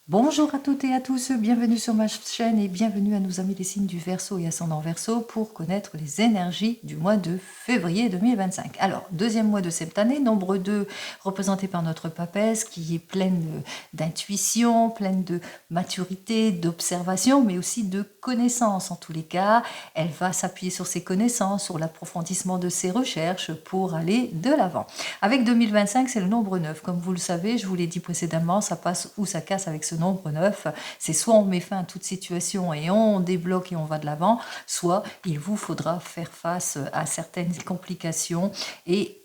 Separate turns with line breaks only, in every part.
Bonjour à toutes et à tous, bienvenue sur ma chaîne et bienvenue à nos amis des signes du Verseau et ascendant Verseau pour connaître les énergies du mois de février 2025. Alors, deuxième mois de cette année, nombre 2 représenté par notre papesse qui est pleine d'intuition, pleine de maturité, d'observation, mais aussi de connaissances. En tous les cas, elle va s'appuyer sur ses connaissances, sur l'approfondissement de ses recherches pour aller de l'avant. Avec 2025, c'est le nombre 9. Comme vous le savez, je vous l'ai dit précédemment, ça passe ou ça casse avec ce nombre 9. C'est soit on met fin à toute situation et on débloque et on va de l'avant, soit il vous faudra faire face à certaines complications et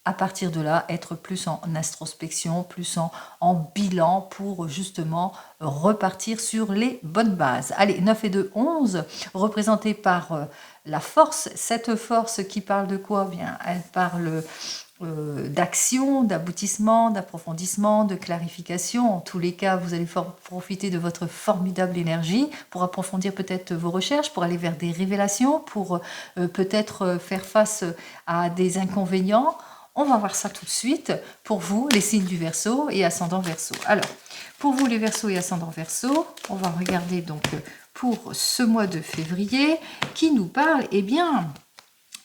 à partir de là, être plus en introspection, plus en bilan pour justement repartir sur les bonnes bases. Allez, 9 et 2, 11, représenté par la force. Cette force qui parle de quoi? Bien, elle parle d'action, d'aboutissement, d'approfondissement, de clarification. En tous les cas, vous allez profiter de votre formidable énergie pour approfondir peut-être vos recherches, pour aller vers des révélations, pour peut-être faire face à des inconvénients. On va voir ça tout de suite pour vous, les signes du Verseau et ascendant Verseau. Alors, pour vous, les Verseaux et ascendant Verseau, on va regarder donc pour ce mois de février qui nous parle, eh bien,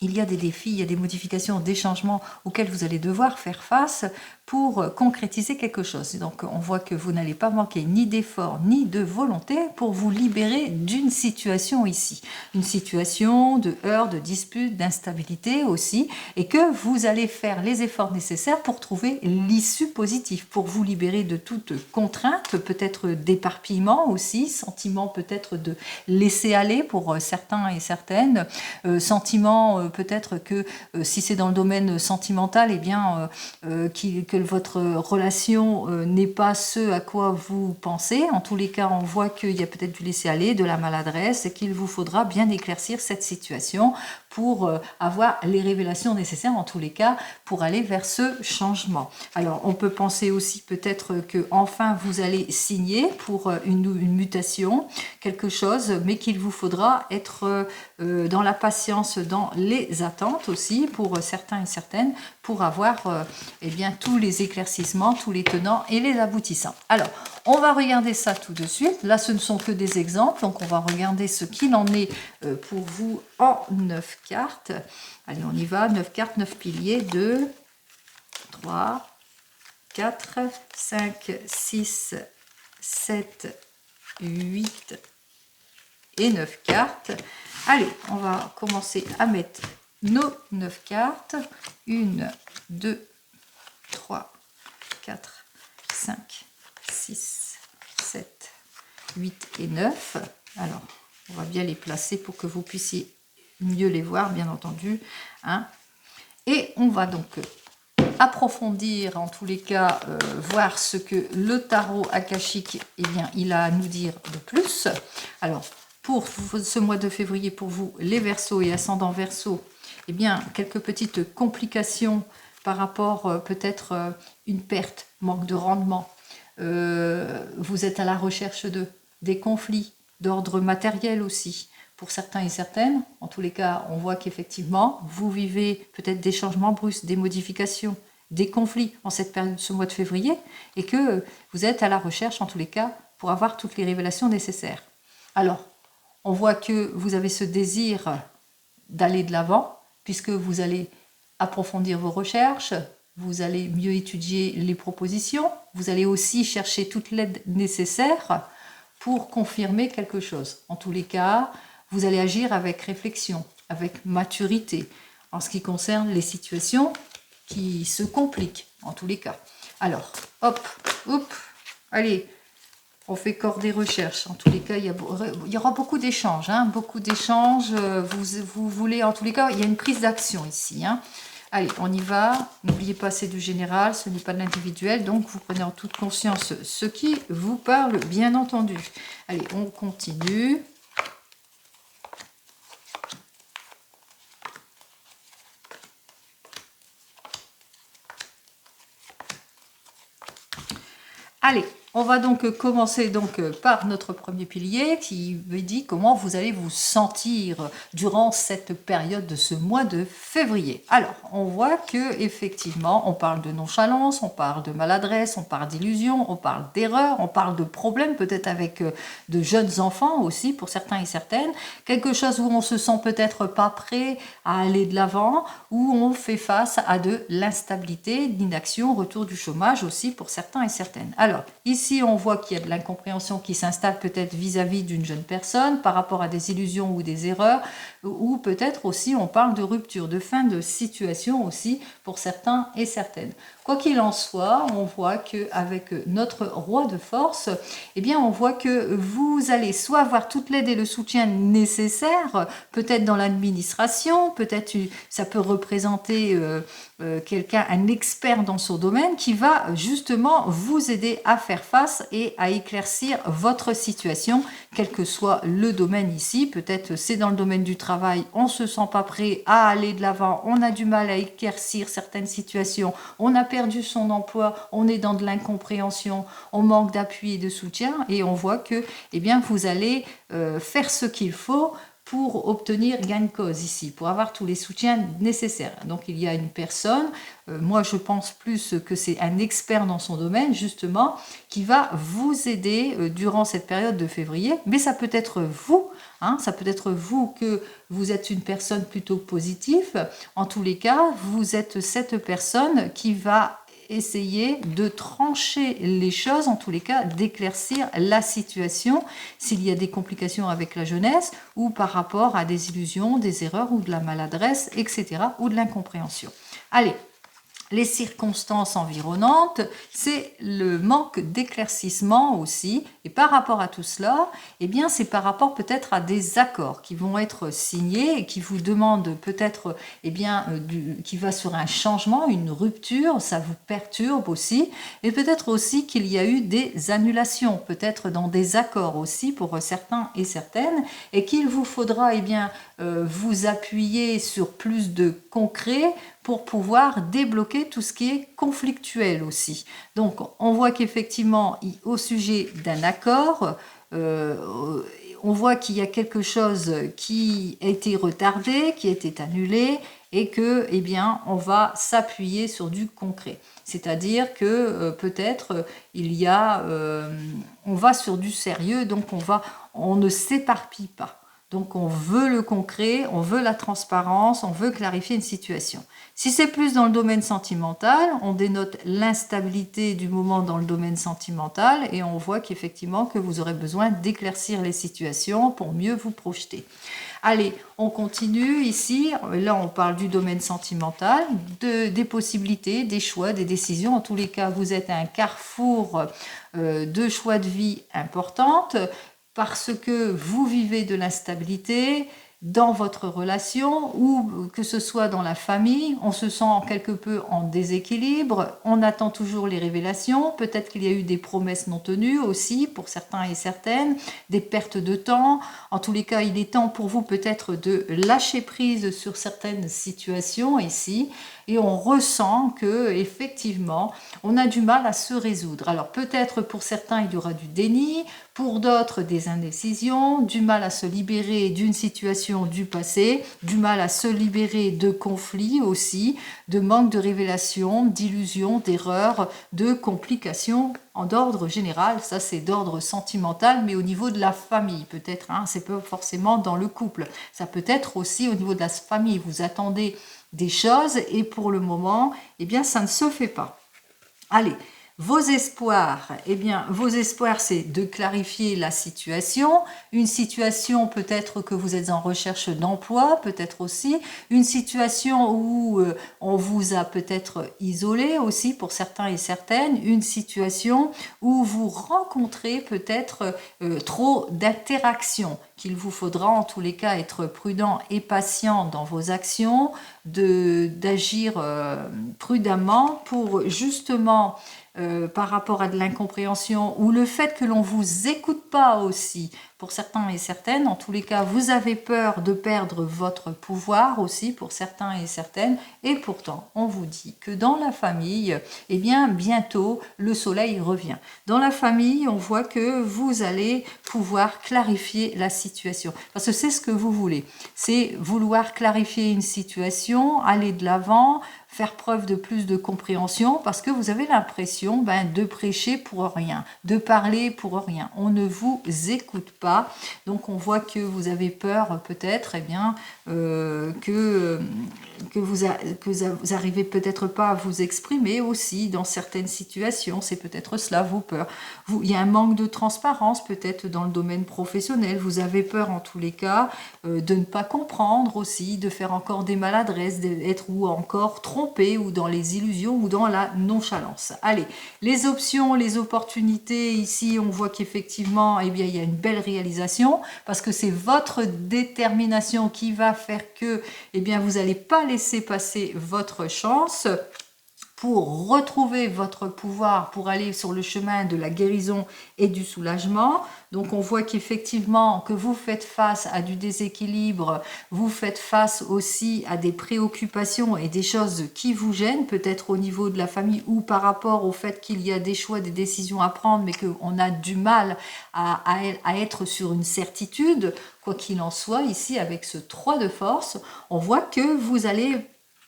il y a des défis, il y a des modifications, des changements auxquels vous allez devoir faire face pour concrétiser quelque chose. Donc on voit que vous n'allez pas manquer ni d'efforts ni de volonté pour vous libérer d'une situation ici. Une situation de heurts, de disputes, d'instabilité aussi, et que vous allez faire les efforts nécessaires pour trouver l'issue positive, pour vous libérer de toute contrainte, peut-être d'éparpillement aussi, sentiment peut-être de laisser aller pour certains et certaines, sentiment peut-être que si c'est dans le domaine sentimental, eh bien que votre relation n'est pas ce à quoi vous pensez. En tous les cas, on voit qu'il y a peut-être du laisser-aller, de la maladresse, et qu'il vous faudra bien éclaircir cette situation pour avoir les révélations nécessaires, en tous les cas, pour aller vers ce changement. Alors, on peut penser aussi peut-être que enfin vous allez signer pour une mutation, quelque chose, mais qu'il vous faudra être dans la patience, dans les attentes aussi, pour certains et certaines, pour avoir eh bien, tous les éclaircissements, tous les tenants et les aboutissants. Alors, on va regarder ça tout de suite. Là, ce ne sont que des exemples, donc on va regarder ce qu'il en est pour vous en 9 cartes. Allez, on y va. 9 cartes, 9 piliers, 2, 3, 4, 5, 6, 7, 8 et 9 cartes. Allez, on va commencer à mettre nos 9 cartes. 1, 2, 3, 4, 5, 6, 7, 8 et 9. Alors, on va bien les placer pour que vous puissiez mieux les voir, bien entendu. Hein. Et on va donc approfondir, en tous les cas, voir ce que le tarot akashique, eh bien, il a à nous dire de plus. Alors, pour ce mois de février, pour vous, les Verseaux et ascendants Verseaux, eh bien, quelques petites complications par rapport peut-être une perte, manque de rendement. Vous êtes à la recherche des conflits d'ordre matériel aussi. Pour certains et certaines, en tous les cas, on voit qu'effectivement, vous vivez peut-être des changements brusques, des modifications, des conflits en cette période, ce mois de février, et que vous êtes à la recherche, en tous les cas, pour avoir toutes les révélations nécessaires. Alors, on voit que vous avez ce désir d'aller de l'avant, puisque vous allez approfondir vos recherches, vous allez mieux étudier les propositions, vous allez aussi chercher toute l'aide nécessaire pour confirmer quelque chose. En tous les cas, vous allez agir avec réflexion, avec maturité, en ce qui concerne les situations qui se compliquent, en tous les cas. Alors, hop, hop, allez, on fait corps des recherches. En tous les cas, il y aura beaucoup d'échanges. Hein, beaucoup d'échanges. Vous voulez, en tous les cas, il y a une prise d'action ici. Hein. Allez, on y va. N'oubliez pas, c'est du général, ce n'est pas de l'individuel. Donc, vous prenez en toute conscience ce qui vous parle, bien entendu. Allez, on continue. Allez, On va donc commencer par notre premier pilier qui veut dire comment vous allez vous sentir durant cette période de ce mois de février. Alors, on voit que effectivement, on parle de nonchalance, on parle de maladresse, on parle d'illusion, on parle d'erreur, on parle de problèmes peut-être avec de jeunes enfants aussi pour certains et certaines, quelque chose où on se sent peut-être pas prêt à aller de l'avant, où on fait face à de l'instabilité, d'inaction, retour du chômage aussi pour certains et certaines. Alors, ici, on voit qu'il y a de l'incompréhension qui s'installe peut-être vis-à-vis d'une jeune personne par rapport à des illusions ou des erreurs, ou peut-être aussi on parle de rupture, de fin de situation aussi pour certains et certaines. Quoi qu'il en soit, on voit qu'avec notre roi de force, eh bien, on voit que vous allez soit avoir toute l'aide et le soutien nécessaires, peut-être dans l'administration, peut-être ça peut représenter quelqu'un, un expert dans son domaine qui va justement vous aider à faire face et à éclaircir votre situation, quel que soit le domaine ici. Peut-être c'est dans le domaine du travail, on ne se sent pas prêt à aller de l'avant, on a du mal à éclaircir certaines situations, on a perdu son emploi, on est dans de l'incompréhension, on manque d'appui et de soutien, et on voit que eh bien, vous allez faire ce qu'il faut pour obtenir gain de cause ici, pour avoir tous les soutiens nécessaires. Donc il y a une personne, moi je pense plus que c'est un expert dans son domaine justement, qui va vous aider durant cette période de février, mais ça peut être vous, hein, ça peut être vous que vous êtes une personne plutôt positive, en tous les cas, vous êtes cette personne qui va essayer de trancher les choses, en tous les cas d'éclaircir la situation s'il y a des complications avec la jeunesse ou par rapport à des illusions, des erreurs ou de la maladresse, etc. ou de l'incompréhension. Allez, les circonstances environnantes, c'est le manque d'éclaircissement aussi. Et par rapport à tout cela, eh bien, c'est par rapport peut-être à des accords qui vont être signés et qui vous demandent peut-être, eh bien, qui va sur un changement, une rupture, ça vous perturbe aussi. Et peut-être aussi qu'il y a eu des annulations, peut-être dans des accords aussi pour certains et certaines, et qu'il vous faudra, eh bien, vous appuyer sur plus de concret pour pouvoir débloquer tout ce qui est conflictuel aussi. Donc, on voit qu'effectivement, au sujet d'un accord, on voit qu'il y a quelque chose qui a été retardé, qui a été annulé, et que, eh bien, on va s'appuyer sur du concret. C'est-à-dire que peut-être il y a, on va sur du sérieux, donc on ne s'éparpille pas. Donc on veut le concret, on veut la transparence, on veut clarifier une situation. Si c'est plus dans le domaine sentimental, on dénote l'instabilité du moment dans le domaine sentimental et on voit qu'effectivement que vous aurez besoin d'éclaircir les situations pour mieux vous projeter. Allez, on continue ici. Là, on parle du domaine sentimental, des possibilités, des choix, des décisions. En tous les cas, vous êtes à un carrefour de choix de vie importantes, parce que vous vivez de l'instabilité dans votre relation ou que ce soit dans la famille, on se sent quelque peu en déséquilibre, on attend toujours les révélations, peut-être qu'il y a eu des promesses non tenues aussi pour certains et certaines, des pertes de temps. En tous les cas, il est temps pour vous peut-être de lâcher prise sur certaines situations ici, et on ressent que effectivement on a du mal à se résoudre. Alors peut-être pour certains il y aura du déni, pour d'autres des indécisions, du mal à se libérer d'une situation du passé, du mal à se libérer de conflits aussi, de manque de révélation, d'illusions, d'erreurs, de complications en d'ordre général. Ça c'est d'ordre sentimental, mais au niveau de la famille peut-être, hein, c'est pas forcément dans le couple, ça peut être aussi au niveau de la famille, vous attendez des choses et pour le moment, eh bien, ça ne se fait pas. Allez, vos espoirs, eh bien, vos espoirs, c'est de clarifier la situation, une situation peut-être que vous êtes en recherche d'emploi, peut-être aussi, une situation où on vous a peut-être isolé aussi pour certains et certaines, une situation où vous rencontrez peut-être trop d'interactions, qu'il vous faudra en tous les cas être prudent et patient dans vos actions, d'agir prudemment pour justement par rapport à de l'incompréhension ou le fait que l'on vous écoute pas aussi. Pour certains et certaines, en tous les cas, vous avez peur de perdre votre pouvoir aussi pour certains et certaines. Et pourtant, on vous dit que dans la famille, eh bien, bientôt, le soleil revient. Dans la famille, on voit que vous allez pouvoir clarifier la situation. Parce que c'est ce que vous voulez. C'est vouloir clarifier une situation, aller de l'avant, faire preuve de plus de compréhension parce que vous avez l'impression de prêcher pour rien, de parler pour rien. On ne vous écoute pas. Donc on voit que vous avez peur peut-être que vous arrivez peut-être pas à vous exprimer aussi dans certaines situations. C'est peut-être cela vos peurs. Il y a un manque de transparence peut-être dans le domaine professionnel. Vous avez peur en tous les cas de ne pas comprendre aussi, de faire encore des maladresses, d'être ou encore trompé ou dans les illusions ou dans la nonchalance. Allez, les options, les opportunités, ici on voit qu'effectivement il y a une belle réalisation parce que c'est votre détermination qui va faire que vous n'allez pas laisser passer votre chance pour retrouver votre pouvoir, pour aller sur le chemin de la guérison et du soulagement. Donc on voit qu'effectivement que vous faites face à du déséquilibre, vous faites face aussi à des préoccupations et des choses qui vous gênent, peut-être au niveau de la famille ou par rapport au fait qu'il y a des choix, des décisions à prendre, mais qu'on a du mal à être sur une certitude. Quoi qu'il en soit, ici avec ce 3 de force, on voit que vous allez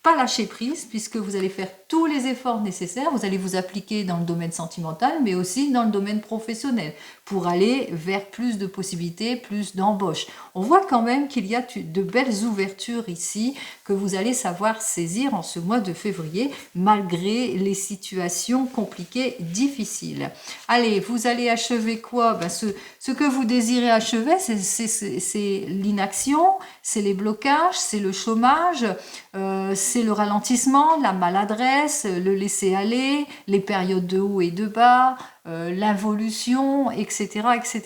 pas lâcher prise puisque vous allez faire tous les efforts nécessaires, vous allez vous appliquer dans le domaine sentimental mais aussi dans le domaine professionnel pour aller vers plus de possibilités, plus d'embauches. On voit quand même qu'il y a de belles ouvertures ici que vous allez savoir saisir en ce mois de février malgré les situations compliquées, difficiles. Allez, vous allez achever quoi? Ce que vous désirez achever, c'est l'inaction, c'est les blocages, c'est le chômage, c'est le ralentissement, la maladresse, le laisser aller, les périodes de haut et de bas, l'involution, etc., etc.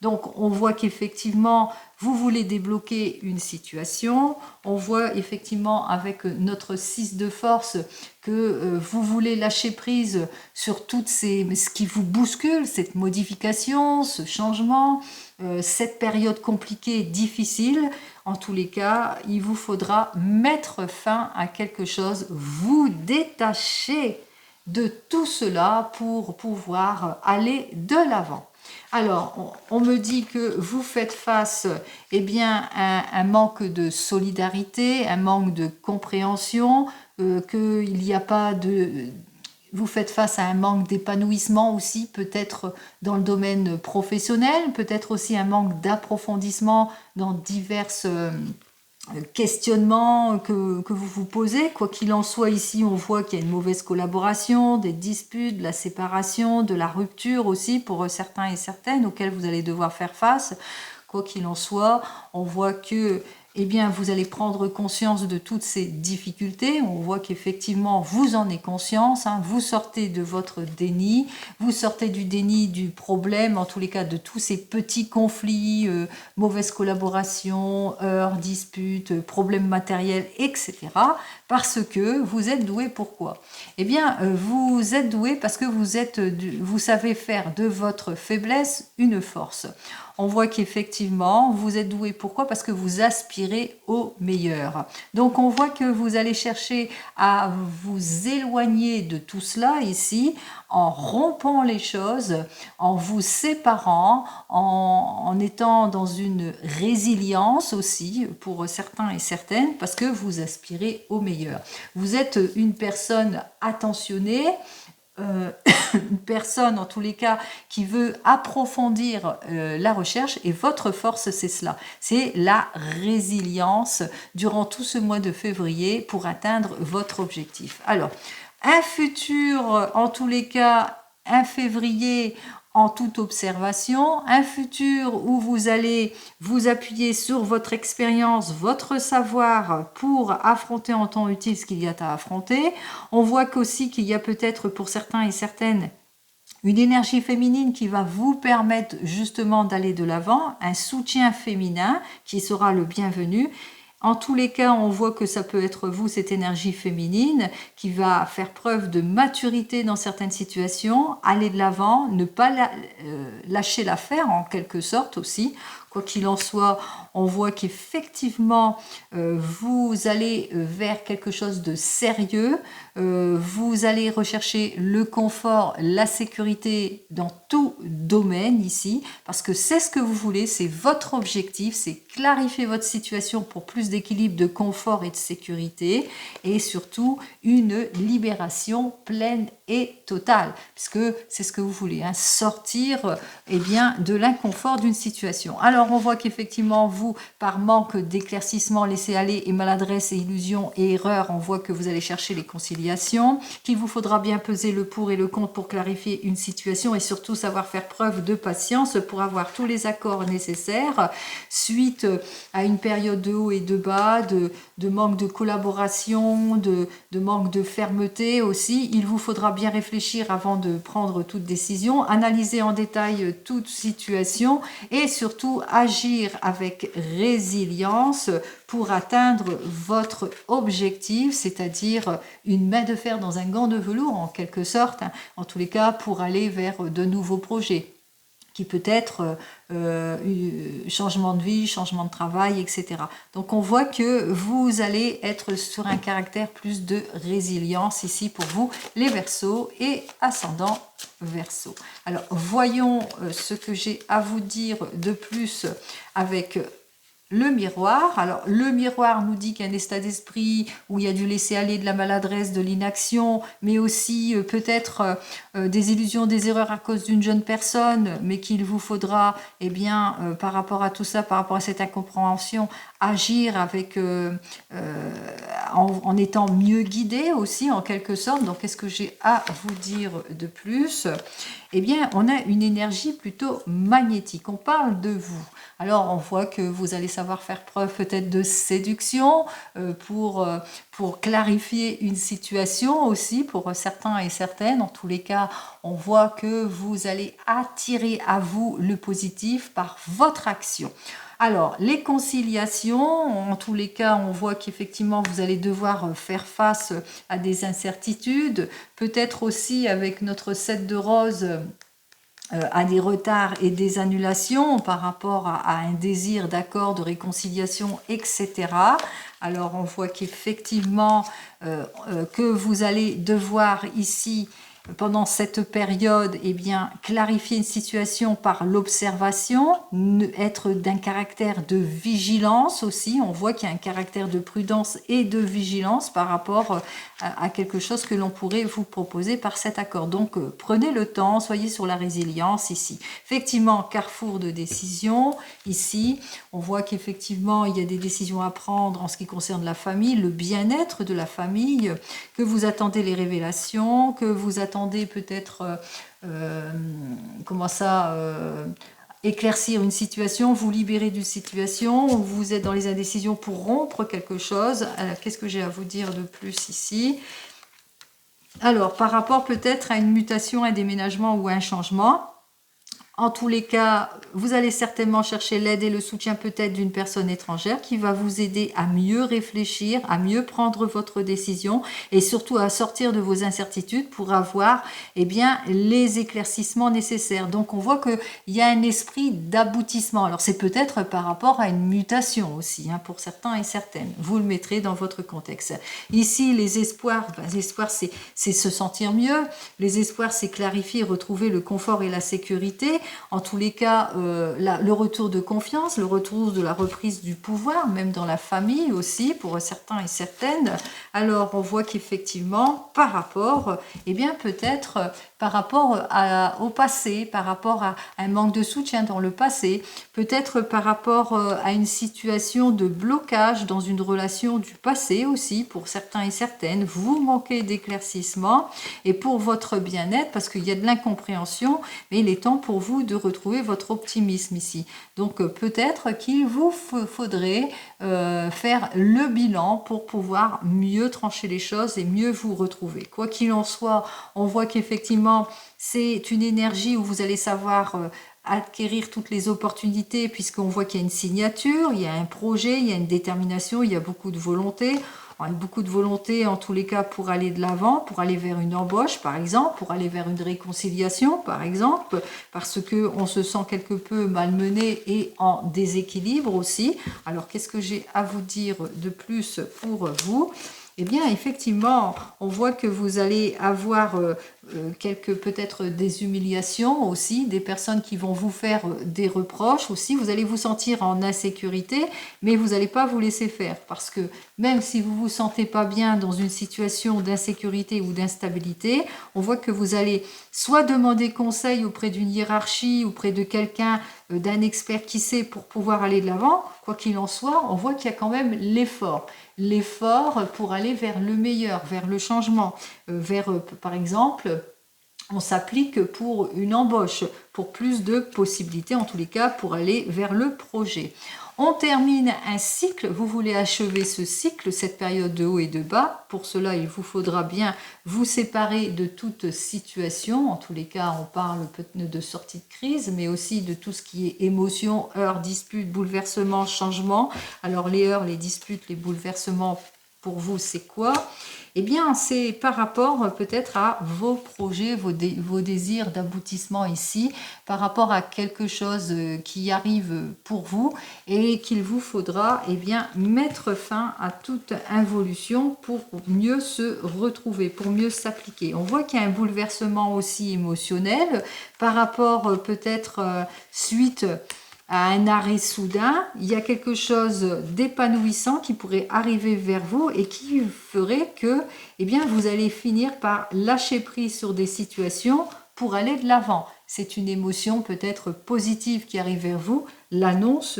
Donc on voit qu'effectivement vous voulez débloquer une situation, on voit effectivement avec notre 6 de force que vous voulez lâcher prise sur ce qui vous bouscule, cette modification, ce changement, cette période compliquée, difficile. En tous les cas, il vous faudra mettre fin à quelque chose, vous détacher de tout cela pour pouvoir aller de l'avant. Alors, on me dit que vous faites face à un manque de solidarité, un manque de compréhension, qu'il n'y a pas de... Vous faites face à un manque d'épanouissement aussi, peut-être dans le domaine professionnel, peut-être aussi un manque d'approfondissement dans diverses... questionnements que vous vous posez. Quoi qu'il en soit, ici on voit qu'il y a une mauvaise collaboration, des disputes, de la séparation, de la rupture aussi pour certains et certaines auxquels vous allez devoir faire face. Quoi qu'il en soit, on voit que vous allez prendre conscience de toutes ces difficultés. On voit qu'effectivement, vous en avez conscience. Vous sortez de votre déni. Vous sortez du déni du problème, en tous les cas, de tous ces petits conflits, mauvaise collaboration, heurts, disputes, problèmes matériels, etc. Parce que vous êtes doué. Pourquoi? Vous êtes doué parce que vous savez faire de votre faiblesse une force. On voit qu'effectivement, vous êtes doué. Pourquoi? Parce que vous aspirez au meilleur. Donc, on voit que vous allez chercher à vous éloigner de tout cela ici, en rompant les choses, en vous séparant, en étant dans une résilience aussi pour certains et certaines, parce que vous aspirez au meilleur. Vous êtes une personne attentionnée, une personne en tous les cas qui veut approfondir la recherche, et votre force c'est cela, c'est la résilience durant tout ce mois de février pour atteindre votre objectif. Alors, un futur en tous les cas, un février en toute observation, un futur où vous allez vous appuyer sur votre expérience, votre savoir pour affronter en temps utile ce qu'il y a à affronter. On voit qu'aussi qu'il y a peut-être pour certains et certaines une énergie féminine qui va vous permettre justement d'aller de l'avant, un soutien féminin qui sera le bienvenu. En tous les cas, on voit que ça peut être vous, cette énergie féminine, qui va faire preuve de maturité dans certaines situations, aller de l'avant, ne pas lâcher l'affaire en quelque sorte aussi. Quoi qu'il en soit, on voit qu'effectivement, vous allez vers quelque chose de sérieux, vous allez rechercher le confort, la sécurité dans tout domaine ici, parce que c'est ce que vous voulez, c'est votre objectif, c'est clarifier votre situation pour plus d'équilibre, de confort et de sécurité, et surtout une libération pleine et totale, puisque c'est ce que vous voulez, hein, sortir de l'inconfort d'une situation. Alors on voit qu'effectivement vous, par manque d'éclaircissement, laisser aller et maladresse et illusion et erreur, on voit que vous allez chercher les conciliations, qu'il vous faudra bien peser le pour et le contre pour clarifier une situation et surtout savoir faire preuve de patience pour avoir tous les accords nécessaires suite à une période de haut et de bas, de manque de collaboration, de manque de fermeté aussi. Il vous faudra bien réfléchir avant de prendre toute décision, analyser en détail toute situation et surtout agir avec résilience pour atteindre votre objectif, c'est-à-dire une main de fer dans un gant de velours en quelque sorte, hein, en tous les cas pour aller vers de nouveaux projets qui peut être changement de vie, changement de travail, etc. Donc on voit que vous allez être sur un caractère plus de résilience ici pour vous, les Verseaux et ascendant Verseau. Alors voyons ce que j'ai à vous dire de plus avec le miroir. Alors le miroir nous dit qu'il y a un état d'esprit où il y a du laisser aller, de la maladresse, de l'inaction, mais aussi peut-être des illusions, des erreurs à cause d'une jeune personne, mais qu'il vous faudra, par rapport à tout ça, par rapport à cette incompréhension, agir avec en étant mieux guidé aussi en quelque sorte. Donc qu'est-ce que j'ai à vous dire de plus? On a une énergie plutôt magnétique. On parle de vous. Alors, on voit que vous allez savoir faire preuve peut-être de séduction pour clarifier une situation aussi pour certains et certaines. En tous les cas, on voit que vous allez attirer à vous le positif par votre action. Alors, les conciliations, en tous les cas, on voit qu'effectivement, vous allez devoir faire face à des incertitudes, peut-être aussi avec notre 7 de rose, à des retards et des annulations par rapport à un désir d'accord, de réconciliation, etc. Alors, on voit qu'effectivement, que vous allez devoir ici pendant cette période, clarifier une situation par l'observation, être d'un caractère de vigilance aussi. On voit qu'il y a un caractère de prudence et de vigilance par rapport à quelque chose que l'on pourrait vous proposer par cet accord. Donc, prenez le temps, soyez sur la résilience ici. Effectivement, carrefour de décision. Ici, on voit qu'effectivement, il y a des décisions à prendre en ce qui concerne la famille, le bien-être de la famille, que vous attendez les révélations, que vous attendez peut-être éclaircir une situation, vous libérer d'une situation, ou vous êtes dans les indécisions pour rompre quelque chose. Alors, qu'est-ce que j'ai à vous dire de plus ici? Alors, par rapport peut-être à une mutation, un déménagement ou un changement, en tous les cas, vous allez certainement chercher l'aide et le soutien peut-être d'une personne étrangère qui va vous aider à mieux réfléchir, à mieux prendre votre décision et surtout à sortir de vos incertitudes pour avoir les éclaircissements nécessaires. Donc on voit qu'il y a un esprit d'aboutissement. Alors c'est peut-être par rapport à une mutation aussi, hein, pour certains et certaines. Vous le mettrez dans votre contexte. Ici, les espoirs c'est se sentir mieux. Les espoirs, c'est clarifier, retrouver le confort et la sécurité. En tous les cas, le retour de confiance, le retour de la reprise du pouvoir, même dans la famille aussi, pour certains et certaines. Alors, on voit qu'effectivement, par rapport, peut-être par rapport au passé, par rapport à un manque de soutien dans le passé, peut-être par rapport à une situation de blocage dans une relation du passé aussi, pour certains et certaines, vous manquez d'éclaircissement, et pour votre bien-être, parce qu'il y a de l'incompréhension, mais il est temps pour vous de retrouver votre optimisme ici. Donc peut-être qu'il vous faudrait faire le bilan pour pouvoir mieux trancher les choses et mieux vous retrouver. Quoi qu'il en soit, on voit qu'effectivement, c'est une énergie où vous allez savoir acquérir toutes les opportunités, puisqu'on voit qu'il y a une signature, il y a un projet, il y a une détermination, il y a beaucoup de volonté. Beaucoup de volonté en tous les cas pour aller de l'avant, pour aller vers une embauche par exemple, pour aller vers une réconciliation par exemple, parce que on se sent quelque peu malmené et en déséquilibre aussi. Alors qu'est-ce que j'ai à vous dire de plus pour vous? Eh bien, effectivement, on voit que vous allez avoir quelques peut-être des humiliations aussi, des personnes qui vont vous faire des reproches aussi. Vous allez vous sentir en insécurité, mais vous n'allez pas vous laisser faire parce que même si vous vous sentez pas bien dans une situation d'insécurité ou d'instabilité, on voit que vous allez soit demander conseil auprès d'une hiérarchie, auprès de quelqu'un, d'un expert qui sait pour pouvoir aller de l'avant. Quoi qu'il en soit, on voit qu'il y a quand même l'effort pour aller vers le meilleur, vers le changement, par exemple, on s'applique pour une embauche, pour plus de possibilités, en tous les cas, pour aller vers le projet. On termine un cycle, vous voulez achever ce cycle, cette période de haut et de bas. Pour cela, il vous faudra bien vous séparer de toute situation. En tous les cas, on parle peut-être de sortie de crise, mais aussi de tout ce qui est émotion, heurts, disputes, bouleversements, changements. Alors les heurts, les disputes, les bouleversements, pour vous, c'est quoi? Eh bien, c'est par rapport peut-être à vos projets, vos désirs d'aboutissement ici, par rapport à quelque chose qui arrive pour vous et qu'il vous faudra eh bien, mettre fin à toute involution pour mieux se retrouver, pour mieux s'appliquer. On voit qu'il y a un bouleversement aussi émotionnel par rapport peut-être suite à un arrêt soudain, il y a quelque chose d'épanouissant qui pourrait arriver vers vous et qui ferait que eh bien, vous allez finir par lâcher prise sur des situations pour aller de l'avant. C'est une émotion peut-être positive qui arrive vers vous, l'annonce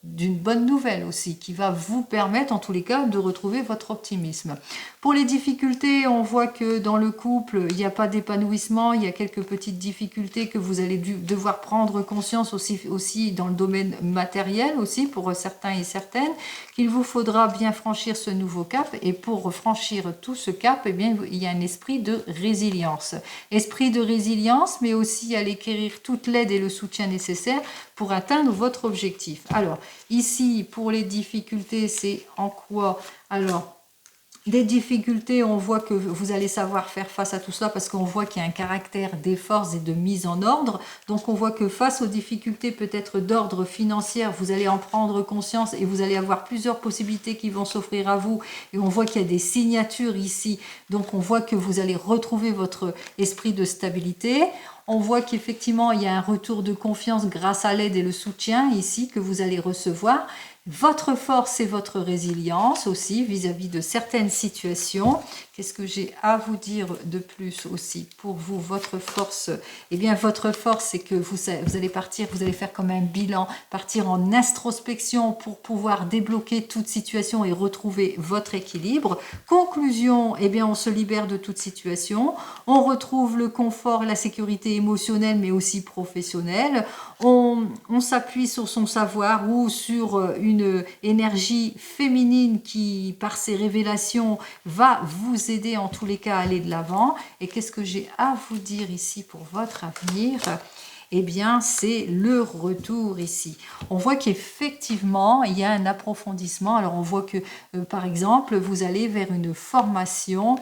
d'une bonne nouvelle aussi, qui va vous permettre en tous les cas de retrouver votre optimisme. Pour les difficultés, on voit que dans le couple, il n'y a pas d'épanouissement, il y a quelques petites difficultés que vous allez devoir prendre conscience aussi dans le domaine matériel aussi, pour certains et certaines, qu'il vous faudra bien franchir ce nouveau cap, et pour franchir tout ce cap, eh bien, il y a un esprit de résilience. Esprit de résilience, mais aussi à acquérir toute l'aide et le soutien nécessaires pour atteindre votre objectif. Alors, ici, pour les difficultés, c'est en quoi? Alors, des difficultés, on voit que vous allez savoir faire face à tout cela parce qu'on voit qu'il y a un caractère d'efforts et de mise en ordre. Donc on voit que face aux difficultés peut-être d'ordre financier, vous allez en prendre conscience et vous allez avoir plusieurs possibilités qui vont s'offrir à vous. Et on voit qu'il y a des signatures ici. Donc on voit que vous allez retrouver votre esprit de stabilité. On voit qu'effectivement, il y a un retour de confiance grâce à l'aide et le soutien ici que vous allez recevoir. Votre force et votre résilience aussi vis-à-vis de certaines situations. Qu'est-ce que j'ai à vous dire de plus aussi pour vous? Votre force, eh bien votre force, c'est que vous allez partir, vous allez faire comme un bilan, partir en introspection pour pouvoir débloquer toute situation et retrouver votre équilibre. Conclusion, eh bien on se libère de toute situation, on retrouve le confort et la sécurité émotionnelle mais aussi professionnelle, on s'appuie sur son savoir ou sur une énergie féminine qui, par ses révélations, va vous aider en tous les cas à aller de l'avant. Et qu'est-ce que j'ai à vous dire ici pour votre avenir? Eh bien, c'est le retour ici. On voit qu'effectivement, il y a un approfondissement. Alors, on voit que, par exemple, vous allez vers une formation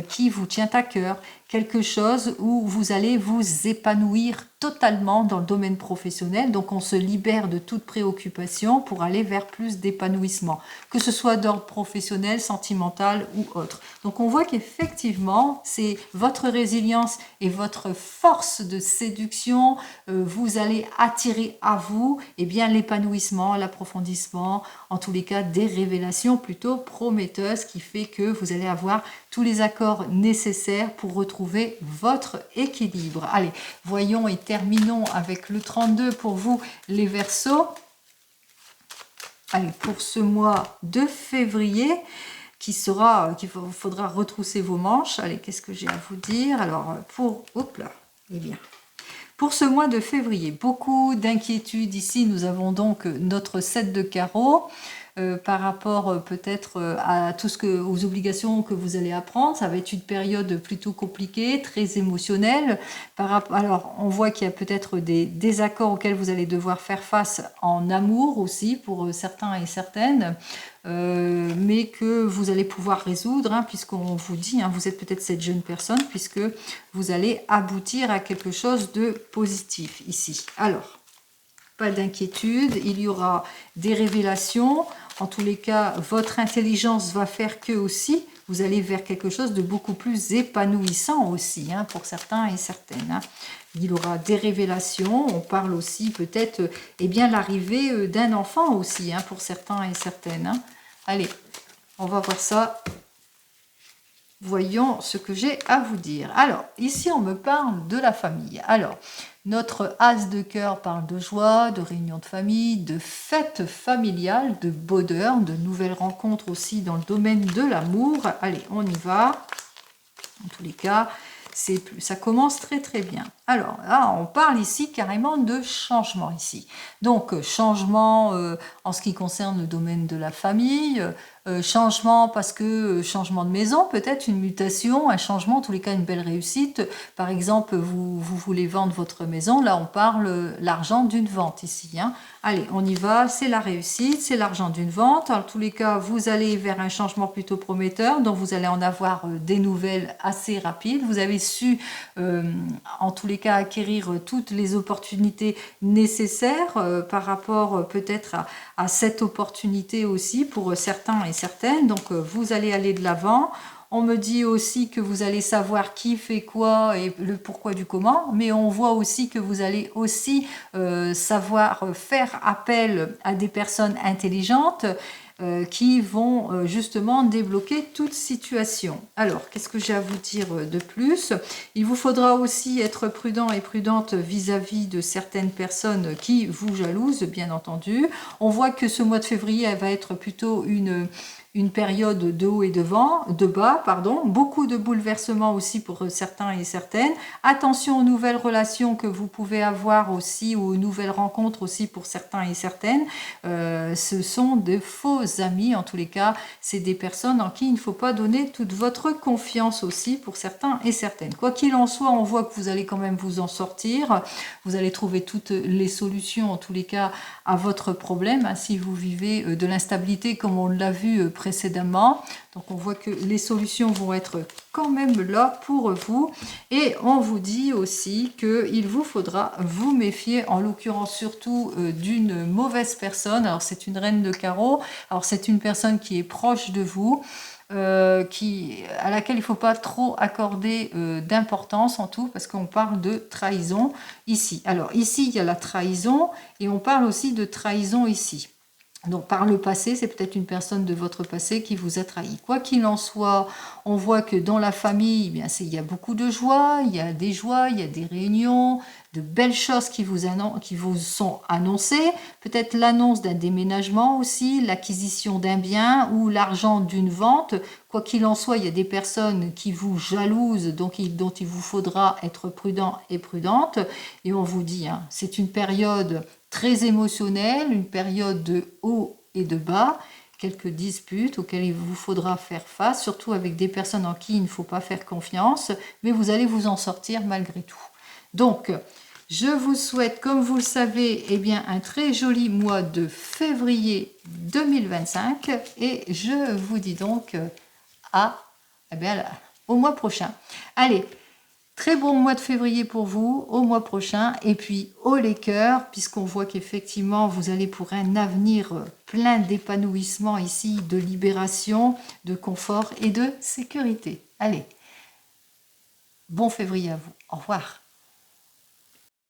qui vous tient à cœur, quelque chose où vous allez vous épanouir totalement dans le domaine professionnel. Donc, on se libère de toute préoccupation pour aller vers plus d'épanouissement, que ce soit d'ordre professionnel, sentimental ou autre. Donc, on voit qu'effectivement, c'est votre résilience et votre force de séduction. Vous allez attirer à vous eh bien, l'épanouissement, l'approfondissement, en tous les cas des révélations plutôt prometteuses qui fait que vous allez avoir tous les accords nécessaires pour retrouver votre équilibre. Allez, voyons et terminons avec le 32 pour vous les Verseaux. Allez, pour ce mois de février, qu'il faudra retrousser vos manches. Allez, qu'est-ce que j'ai à vous dire? Alors, pour ce mois de février, beaucoup d'inquiétudes ici. Nous avons donc notre 7 de carreau. par rapport peut-être à tout ce que, aux obligations que vous allez apprendre. Ça va être une période plutôt compliquée, très émotionnelle. Alors, on voit qu'il y a peut-être des désaccords auxquels vous allez devoir faire face en amour aussi pour certains et certaines. Mais que vous allez pouvoir résoudre, hein, puisqu'on vous dit, hein, vous êtes peut-être cette jeune personne, puisque vous allez aboutir à quelque chose de positif ici. Alors, pas d'inquiétude, il y aura des révélations. En tous les cas, votre intelligence va faire que aussi, vous allez vers quelque chose de beaucoup plus épanouissant aussi, hein, pour certains et certaines. Hein. Il y aura des révélations, on parle aussi peut-être, eh bien, l'arrivée d'un enfant aussi, hein, pour certains et certaines. Hein. Allez, on va voir ça. Voyons ce que j'ai à vous dire. Alors, ici, on me parle de la famille. Alors, notre as de cœur parle de joie, de réunion de famille, de fête familiale, de bonheur, de nouvelles rencontres aussi dans le domaine de l'amour. Allez, on y va. En tous les cas, ça commence très très bien. Alors là, on parle ici carrément de changement ici. Donc changement en ce qui concerne le domaine de la famille, changement parce que changement de maison, peut-être une mutation, un changement, en tous les cas une belle réussite. Par exemple, vous voulez vendre votre maison, là on parle l'argent d'une vente ici. Hein. Allez, on y va, c'est la réussite, c'est l'argent d'une vente. En tous les cas, vous allez vers un changement plutôt prometteur, dont vous allez en avoir des nouvelles assez rapides. Vous avez su, en tous les cas, acquérir toutes les opportunités nécessaires par rapport peut-être à cette opportunité aussi pour certains et certaines. Donc, vous allez aller de l'avant. On me dit aussi que vous allez savoir qui fait quoi et le pourquoi du comment, mais on voit aussi que vous allez aussi savoir faire appel à des personnes intelligentes qui vont justement débloquer toute situation. Alors, qu'est-ce que j'ai à vous dire de plus? Il vous faudra aussi être prudent et prudente vis-à-vis de certaines personnes qui vous jalousent, bien entendu. On voit que ce mois de février, elle va être plutôt une période de haut et de bas, pardon. Beaucoup de bouleversements aussi pour certains et certaines. Attention aux nouvelles relations que vous pouvez avoir aussi, ou aux nouvelles rencontres aussi pour certains et certaines. Ce sont de faux amis, en tous les cas. C'est des personnes en qui il ne faut pas donner toute votre confiance aussi pour certains et certaines. Quoi qu'il en soit, on voit que vous allez quand même vous en sortir. Vous allez trouver toutes les solutions, en tous les cas, à votre problème, hein, si vous vivez de l'instabilité comme on l'a vu précédemment. Donc on voit que les solutions vont être quand même là pour vous. Et on vous dit aussi qu'il vous faudra vous méfier, en l'occurrence surtout d'une mauvaise personne. Alors c'est une reine de carreau. Alors c'est une personne qui est proche de vous. À laquelle il ne faut pas trop accorder d'importance en tout, parce qu'on parle de trahison ici. Alors ici, il y a la trahison, et on parle aussi de trahison ici. Donc par le passé, c'est peut-être une personne de votre passé qui vous a trahi. Quoi qu'il en soit, on voit que dans la famille, eh bien, il y a beaucoup de joie, il y a des réunions, de belles choses qui vous sont annoncées. Peut-être l'annonce d'un déménagement aussi, l'acquisition d'un bien ou l'argent d'une vente. Quoi qu'il en soit, il y a des personnes qui vous jalousent, dont il vous faudra être prudent et prudente. Et on vous dit, hein, c'est une période très émotionnelle, une période de haut et de bas, quelques disputes auxquelles il vous faudra faire face, surtout avec des personnes en qui il ne faut pas faire confiance, mais vous allez vous en sortir malgré tout. Donc, je vous souhaite, comme vous le savez, eh bien, un très joli mois de février 2025, et je vous dis donc au mois prochain. Allez, très bon mois de février pour vous, au mois prochain, et puis haut les cœurs, puisqu'on voit qu'effectivement vous allez pour un avenir plein d'épanouissement ici, de libération, de confort et de sécurité. Allez, bon février à vous, au revoir.